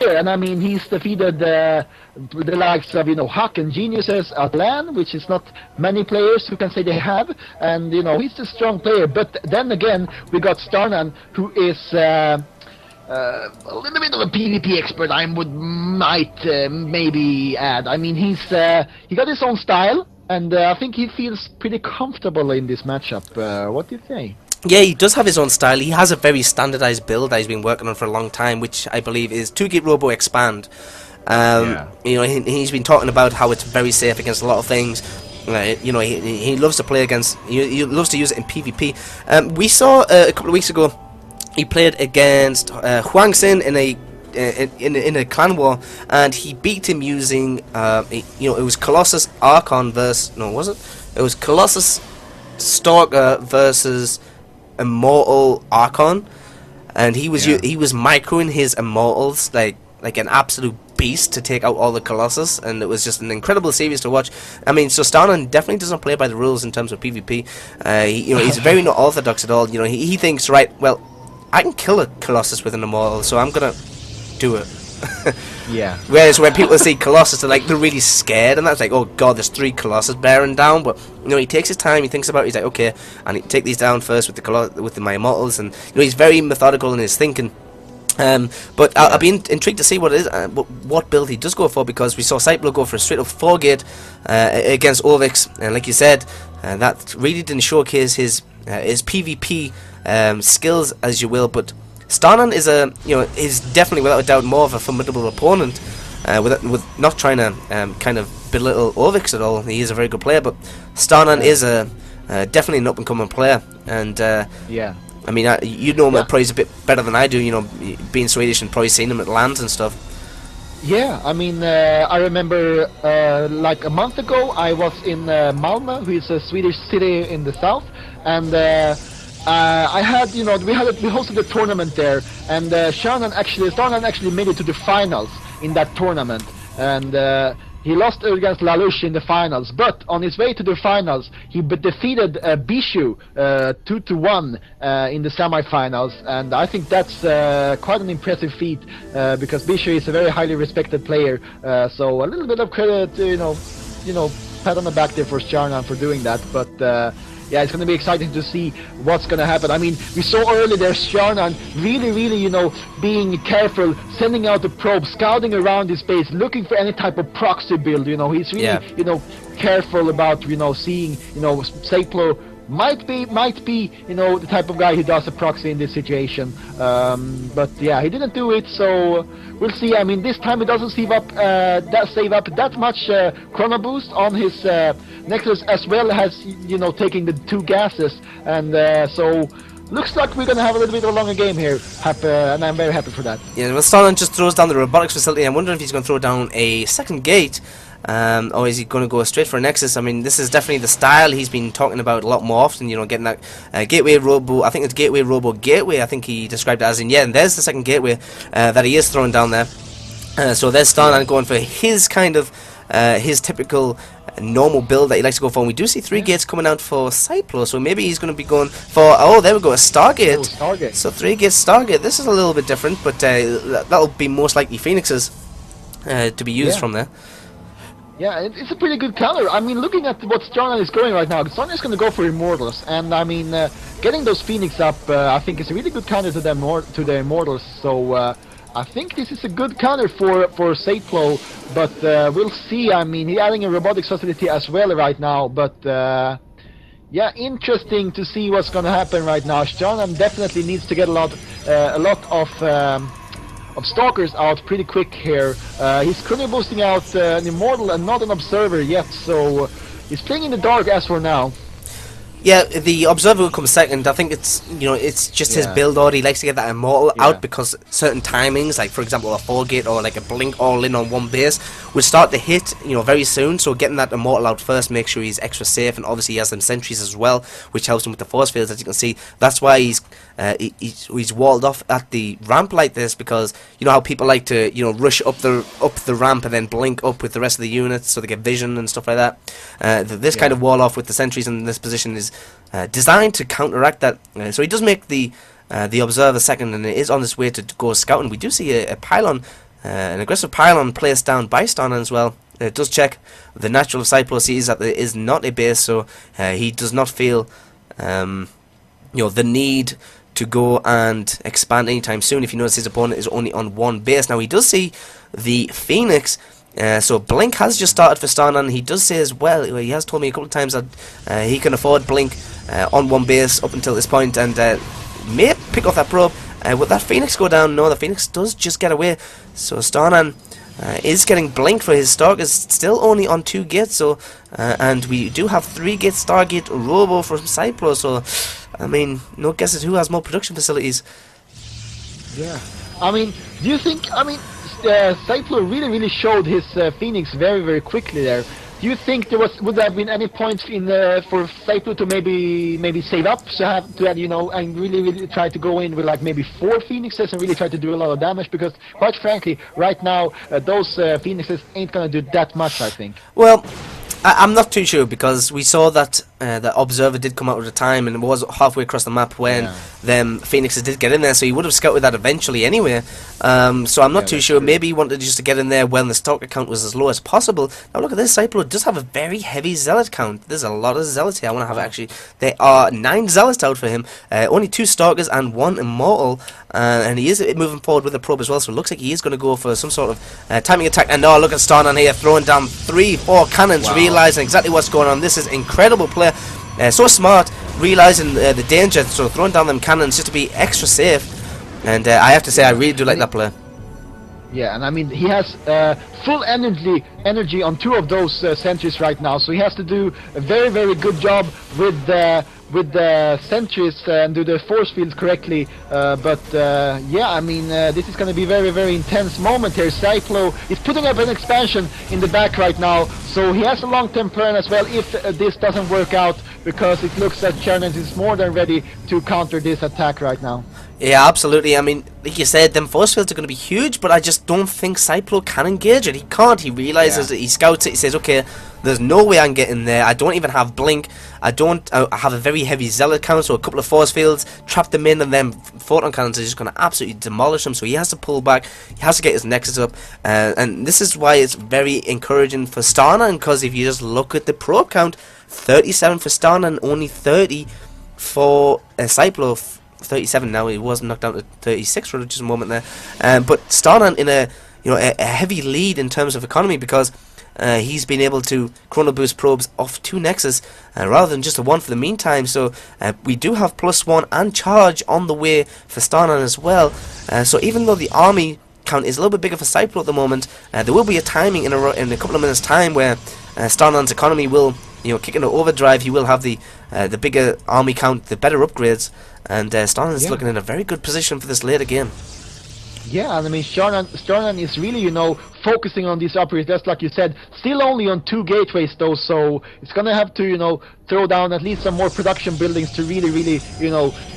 player, and I mean he's defeated the likes of Huck and Geniuses at LAN, which is not many players who can say they have, and he's a strong player. But then again, we got Starnan, who is a little bit of a PvP expert. Might maybe add. I mean he got his own style, and I think he feels pretty comfortable in this matchup. What do you think? Yeah, he does have his own style. He has a very standardized build that he's been working on for a long time, which I believe is 2-Git Robo Expand. He's been talking about how it's very safe against a lot of things. He loves to play against. He loves to use it in PvP. We saw a couple of weeks ago he played against Huang Xin in a clan war, and he beat him using it was Colossus Archon versus It was Colossus Stalker versus Immortal Archon, and he was microing his Immortals like an absolute beast to take out all the Colossus, and it was just an incredible series to watch. I mean, so Starnan definitely doesn't play by the rules in terms of PvP. He's very not orthodox at all. He thinks, right, well, I can kill a Colossus with an Immortal, so I'm gonna do it. Yeah. Whereas when people see Colossus, they're really scared, and that's like, oh god, there's 3 Colossus bearing down. But he takes his time, he thinks about it, he's like, okay, I need to take these down first with my Immortals, and he's very methodical in his thinking. But I'll be intrigued to see what it is, what build he does go for, because we saw Seiplo go for a straight up 4-Gate against Orvix, and like you said, that really didn't showcase his PvP skills, as you will. But Starnan is definitely without a doubt more of a formidable opponent, with not trying to kind of belittle Orvix at all. He is a very good player, but Starnan is definitely an up and coming player, and I mean, you know him probably a bit better than I do, being Swedish and probably seen him at LANs and stuff. Yeah, I mean, I remember like a month ago I was in Malmö, which is a Swedish city in the south, and I had, we hosted a tournament there, and Starnan actually made it to the finals in that tournament, and he lost against Lalush in the finals, but on his way to the finals, he defeated Bishu 2-1 in the semifinals, and I think that's quite an impressive feat, because Bishu is a very highly respected player. So a little bit of credit, pat on the back there for Starnan for doing that, but. Yeah, it's going to be exciting to see what's going to happen. I mean, we saw earlier there Starnan really, being careful, sending out the probe, scouting around his base, looking for any type of proxy build. He's really, careful about, seeing, Seiplo might be, the type of guy who does a proxy in this situation. But yeah, he didn't do it, so we'll see. I mean, this time he doesn't save up that much chrono boost on his necklace, as well as taking the 2 gases, and so looks like we're gonna have a little bit of a longer game here, and I'm very happy for that. Yeah, well, Starnan just throws down the robotics facility. I'm wondering if he's going to throw down a second gate. Or is he going to go straight for a Nexus? I mean, this is definitely the style he's been talking about a lot more often, getting that gateway robo, I think it's gateway robo gateway, I think he described it as, and and there's the second gateway that he is throwing down there. So there's Starnan going for his kind of, his typical normal build that he likes to go for, and we do see 3 gates coming out for Seiplo, so maybe he's going to be going for, there we go, a Stargate. Stargate. So 3 gates Stargate, this is a little bit different, but that'll be most likely Phoenixes to be used from there. Yeah, it's a pretty good counter. I mean, looking at what Starnan is going right now, Starnan is going to go for Immortals, and I mean, getting those Phoenix up, I think is a really good counter to the Immortals. So I think this is a good counter for Seiplo, but we'll see. I mean, he's adding a robotics facility as well right now, but yeah, interesting to see what's going to happen right now. Starnan definitely needs to get a lot of stalkers out pretty quick here. He's currently boosting out an Immortal and not an Observer yet, so he's playing in the dark as for now. Yeah, the Observer will come second. I think it's it's just his build order. He likes to get that Immortal out because certain timings, like for example a 4-Gate or like a Blink all in on one base, will start to hit very soon. So getting that Immortal out first, make sure he's extra safe, and obviously he has some sentries as well, which helps him with the force fields, as you can see. That's why he's walled off at the ramp like this, because how people like to rush up the ramp and then blink up with the rest of the units so they get vision and stuff like that. This kind of wall off with the sentries in this position is designed to counteract that. So he does make the Observer second, and it is on its way to go scouting. We do see a pylon An aggressive pylon placed down by Starnan as well. It does check. The natural of Seiplo sees that there is not a base, so he does not feel the need to go and expand anytime soon. If you notice, his opponent is only on one base. Now, he does see the Phoenix, so Blink has just started for Starnan. He does say as well, he has told me a couple of times that he can afford Blink on one base up until this point, and may pick off that probe. Would that Phoenix go down? No, the Phoenix does just get away. So Starnan is getting blinked for his Stargate, still only on 2 gates. So, and we do have 3 gate Stargate Robo from Seiplo. So, I mean, no guesses who has more production facilities. Yeah, I mean, do you think? I mean, Seiplo really showed his Phoenix very quickly there. Do you think would there have been any points in for Seiplo to maybe save up and really try to go in with like maybe 4 Phoenixes and really try to do a lot of damage? Because quite frankly, right now those Phoenixes ain't gonna do that much, I think. Well, I'm not too sure, because we saw that the Observer did come out at a time, and it was halfway across the map when them Phoenixes did get in there, so he would have scouted that eventually anyway. So I'm not too sure. True. Maybe he wanted just to get in there when the Stalker count was as low as possible. Now look at this, Seiplo does have a very heavy Zealot count. There's a lot of Zealots here. I want to have actually. There are 9 Zealots out for him, only 2 Stalkers and 1 Immortal, and he is moving forward with the probe as well, so it looks like he is going to go for some sort of timing attack. And look at Starnan here throwing down 3-4 cannons, realising exactly what's going on. This is incredible play. So smart, realising the danger, so throwing down them cannons just to be extra safe. And I have to say, I really do like that play. Yeah, and I mean, he has full energy on 2 of those sentries right now, so he has to do a very good job with the sentries and do the force fields correctly. Yeah, I mean, this is going to be very intense moment here. Seiplo is putting up an expansion in the back right now, so he has a long-term plan as well if this doesn't work out, because it looks that Starnan is more than ready to counter this attack right now. Yeah, absolutely. I mean, like you said, them force fields are going to be huge, but I just don't think Seiplo can engage it. He can't. He realises that he scouts it. He says, okay, there's no way I can get in there. I don't even have Blink. I have a very heavy Zealot count, so a couple of force fields, trap them in, and then photon cannons are just going to absolutely demolish them. So he has to pull back. He has to get his nexus up. And this is why it's very encouraging for Starnan, because if you just look at the probe count, 37 for Starnan, only 30 for Seiplo. 37 now. He was knocked down to 36 for just a moment there. But Starnan in a heavy lead in terms of economy, because he's been able to chrono boost probes off 2 nexus rather than just a 1 for the meantime. So we do have +1 and charge on the way for Starnan as well. So even though the army count is a little bit bigger for Seiplo at the moment, there will be a timing in a couple of minutes time where Starnan's economy will kick into overdrive. He will have the bigger army count, the better upgrades, and Starnan's looking in a very good position for this later game. Yeah, and I mean, Starnan is really, focusing on these upgrades, just like you said. Still only on 2 gateways though, so it's gonna have to, throw down at least some more production buildings to really,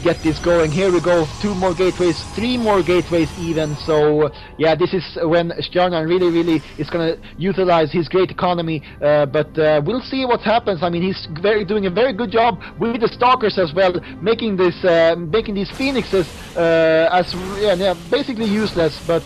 get this going. Here we go, 2 more gateways, 3 more gateways even. So yeah, this is when Starnan really is gonna utilize his great economy. But we'll see what happens. I mean, he's doing a very good job with the Stalkers as well, making these Phoenixes basically useless, but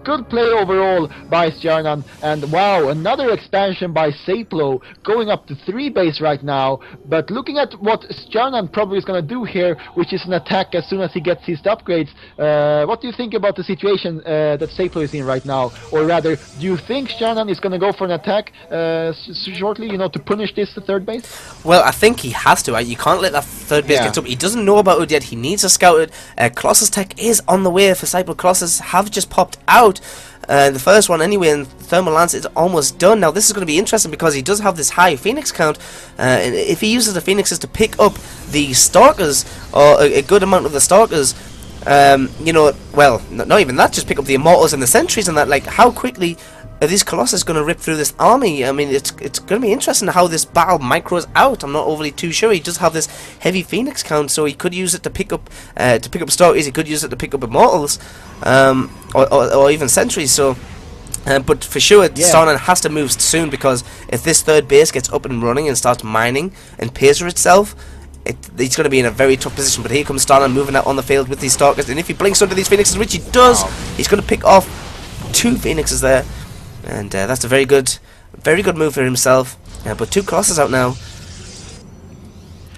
good play overall by Starnan. And wow, another expansion by Seiplo, going up to 3 base right now. But looking at what Starnan probably is going to do here, which is an attack as soon as he gets his upgrades, what do you think about the situation that Seiplo is in right now? Or rather, do you think Starnan is going to go for an attack shortly, to punish this 3rd base? Well, I think he has to. You can't let that 3rd base get up. He doesn't know about it yet. He needs to scout it. Colossus tech is on the way for Seiplo. Colossus have just popped out. The first one anyway, and Thermal Lance is almost done. Now this is going to be interesting because he does have this high Phoenix count, and if he uses the Phoenixes to pick up the Stalkers, or a good amount of the Stalkers, well, not even that, just pick up the Immortals and the Sentries and that, like, how quickly are these Colossus going to rip through this army? I mean, it's going to be interesting how this battle micros out. I'm not overly too sure. He does have this heavy Phoenix count, so he could use it to pick up Stalkers. He could use it to pick up Immortals, or even Sentries. So, but for sure, Starnan has to move soon, because if this 3rd base gets up and running and starts mining and pays for itself, he's going to be in a very tough position. But here comes Starnan moving out on the field with these Stalkers, and if he blinks under these Phoenixes, which he does, he's going to pick off 2 Phoenixes there, and that's a very good move for himself. But 2 Colossus out now.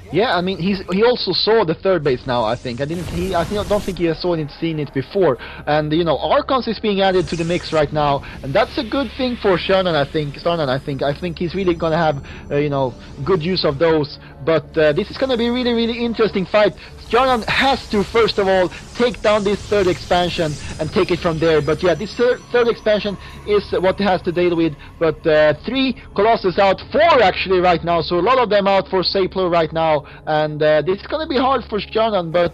Yeah, I mean he also saw the third base now. I don't think he has seen it before. And you know, Archons is being added to the mix right now, and that's a good thing for Starnan. I think he's really gonna have you know, good use of those. But this is gonna be a really interesting fight. Starnan has to first of all take down this third expansion and take it from there. But yeah, this third expansion is what he has to deal with. But 3 Colossus out, 4 actually right now, so a lot of them out for Seiplo right now. And this is going to be hard for Starnan, but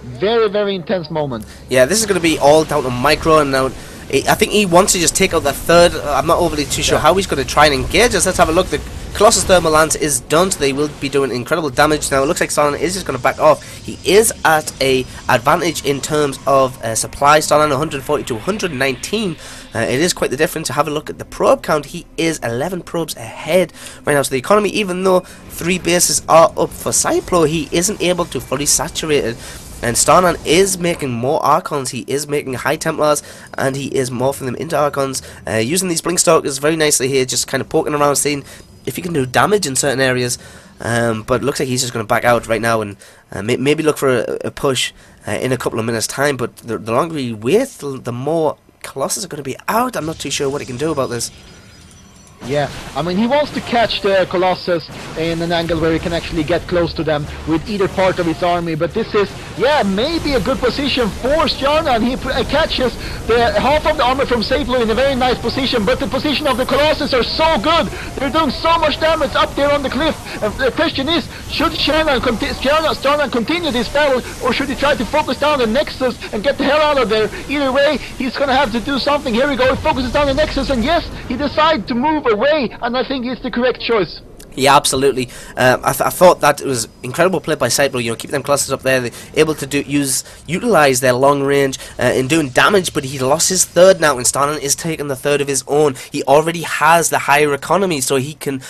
very intense moment. Yeah, this is going to be all down to micro, and now I think he wants to just take out the third. I'm not overly too sure how he's going to try and engage us. Let's have a look. The Colossus Thermal Lance is done, so they will be doing incredible damage. Now it looks like Starnan is just going to back off. He is at a advantage in terms of supply. Starnan 140 to 119. It is quite the difference. Have a look at the probe count. He is 11 probes ahead right now. So the economy, even though 3 bases are up for Seiplo, he isn't able to fully saturate it. And Starnan is making more Archons, he is making High Templars, and he is morphing them into Archons, using these Blink Stalkers very nicely here, just kind of poking around, seeing if he can do damage in certain areas. But it looks like he's just going to back out right now, and maybe look for a push in a couple of minutes' time. But the longer we wait, the more Colossus are going to be out. I'm not too sure what he can do about this. Yeah, I mean, he wants to catch the Colossus in an angle where he can actually get close to them with either part of his army, but this is, yeah, maybe a good position for Starnan. He catches the half of the armor from Seiplo in a very nice position, but the position of the Colossus are so good. They're doing so much damage up there on the cliff. The question is, should Starnan continue this battle, or should he try to focus down the Nexus and get the hell out of there? Either way, he's gonna have to do something. Here we go, he focuses down the Nexus, and yes, he decides to move away, and I think it's the correct choice. Yeah, absolutely. I thought that it was incredible play by Seiplo. You know, keep them clusters up there. They're able to utilize their long range in doing damage. But he lost his third now, and Starnan is taking the third of his own. He already has the higher economy, so he can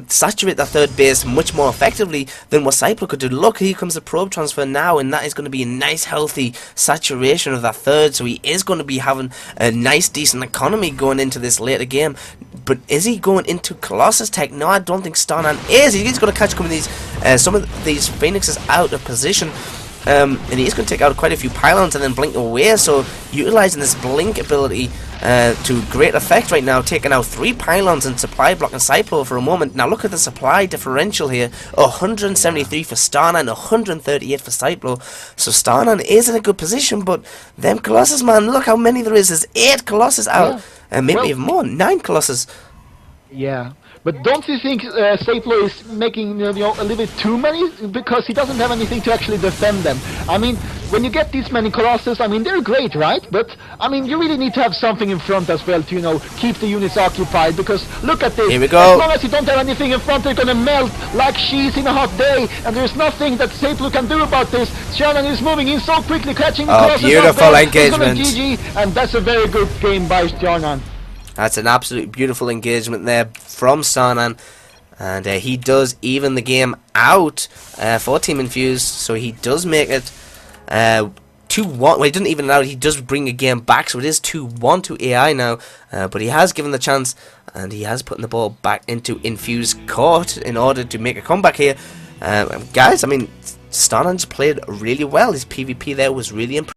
saturate the third base much more effectively than what Seiplo could do. Look, here comes the probe transfer now, and that is going to be a nice, healthy saturation of that third. So he is going to be having a nice, decent economy going into this later game. But is he going into Colossus Tech? No, I don't think Starnan is. He's going to catch some of these Phoenixes out of position. And he's going to take out quite a few pylons and then blink away. So utilizing this blink ability to great effect right now, taking out 3 pylons and supply blocking Seiplo for a moment. Now look at the supply differential here: 173 for Starnan, 138 for Seiplo. So Starnan is in a good position, but them Colossus, man, look how many there is. There's 8 Colossus out, and maybe even more, 9 Colossus. Yeah. But don't you think Seiplo is making a little bit too many? Because he doesn't have anything to actually defend them. I mean, when you get these many Colossus, I mean, they're great, right? But, I mean, you really need to have something in front as well to, you know, keep the units occupied. Because, look at this. Here we go. As long as you don't have anything in front, they're going to melt like cheese in a hot day. And there's nothing that Seiplo can do about this. Starnan is moving in so quickly, catching the Colossus. Beautiful engagement. GG, and that's a very good game by Starnan. That's an absolute beautiful engagement there from Starnan, and he does even the game out for Team Infused, so he does make it 2-1. Well, he doesn't even it out, he does bring a game back, so it is 2-1 to AI now, but he has given the chance, and he has put the ball back into Infused court in order to make a comeback here. Guys, I mean, Starnan's played really well. His PvP there was really impressive.